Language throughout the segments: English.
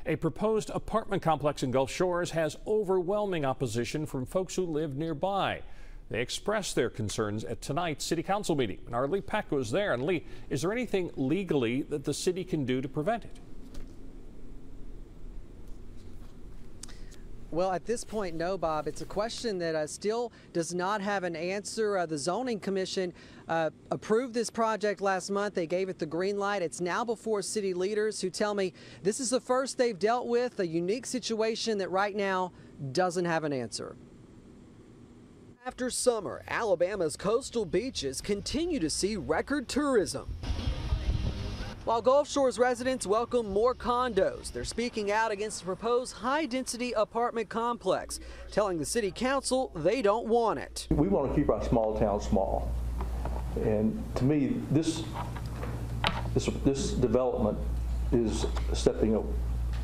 A proposed apartment complex in Gulf Shores has overwhelming opposition from folks who live nearby. They expressed their concerns at tonight's city council meeting. And our Lee Peck was there. And Lee, is there anything legally that the city can do to prevent it? Well, at this point, no, Bob. It's a question that still does not have an answer. The Zoning Commission approved this project last month. They gave it the green light. It's now before city leaders who tell me this is the first they've dealt with a unique situation that right now doesn't have an answer. After summer, Alabama's coastal beaches continue to see record tourism. While Gulf Shores residents welcome more condos, they're speaking out against the proposed high-density apartment complex, telling the city council they don't want it. We want to keep our small town small, and to me, this development is stepping up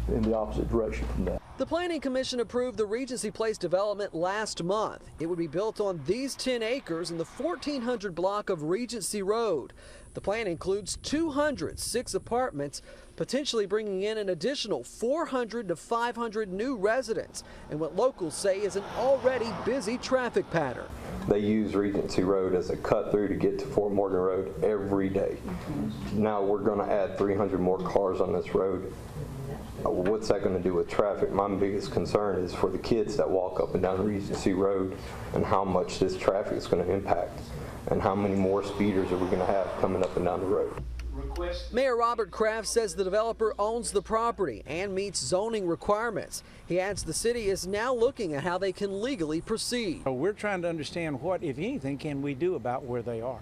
in the opposite direction from that. The Planning Commission approved the Regency Place development last month. It would be built on these 10 acres in the 1400 block of Regency Road. The plan includes 206 apartments, potentially bringing in an additional 400 to 500 new residents, and what locals say is an already busy traffic pattern. They use Regency Road as a cut through to get to Fort Morgan Road every day. Now we're going to add 300 more cars on this road. What's that going to do with traffic? My biggest concern is for the kids that walk up and down Regency Road and how much this traffic is going to impact and how many more speeders are we going to have coming up and down the road. Mayor Robert Kraft says the developer owns the property and meets zoning requirements. He adds the city is now looking at how they can legally proceed. We're trying to understand what, if anything, can we do about where they are.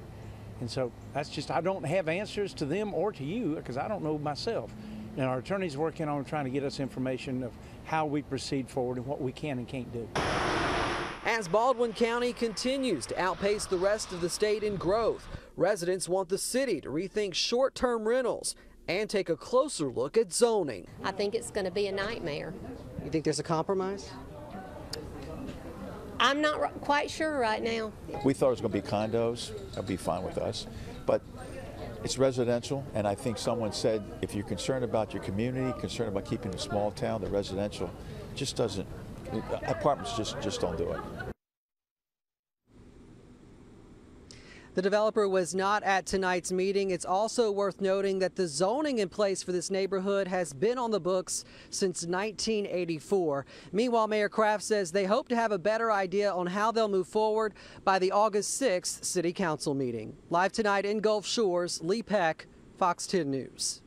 And so that's just, I don't have answers to them or to you because I don't know myself. And our attorney's working on trying to get us information of how we proceed forward and what we can and can't do. As Baldwin County continues to outpace the rest of the state in growth, residents want the city to rethink short-term rentals and take a closer look at zoning. I think it's going to be a nightmare. You think there's a compromise? I'm not quite sure right now. We thought it was going to be condos. That'd be fine with us. But it's residential, and I think someone said if you're concerned about your community, concerned about keeping a small town, the residential just doesn't, apartments just don't do it. The developer was not at tonight's meeting. It's also worth noting that the zoning in place for this neighborhood has been on the books since 1984. Meanwhile, Mayor Kraft says they hope to have a better idea on how they'll move forward by the August 6th City Council meeting. Live tonight in Gulf Shores, Lee Peck, Fox 10 News.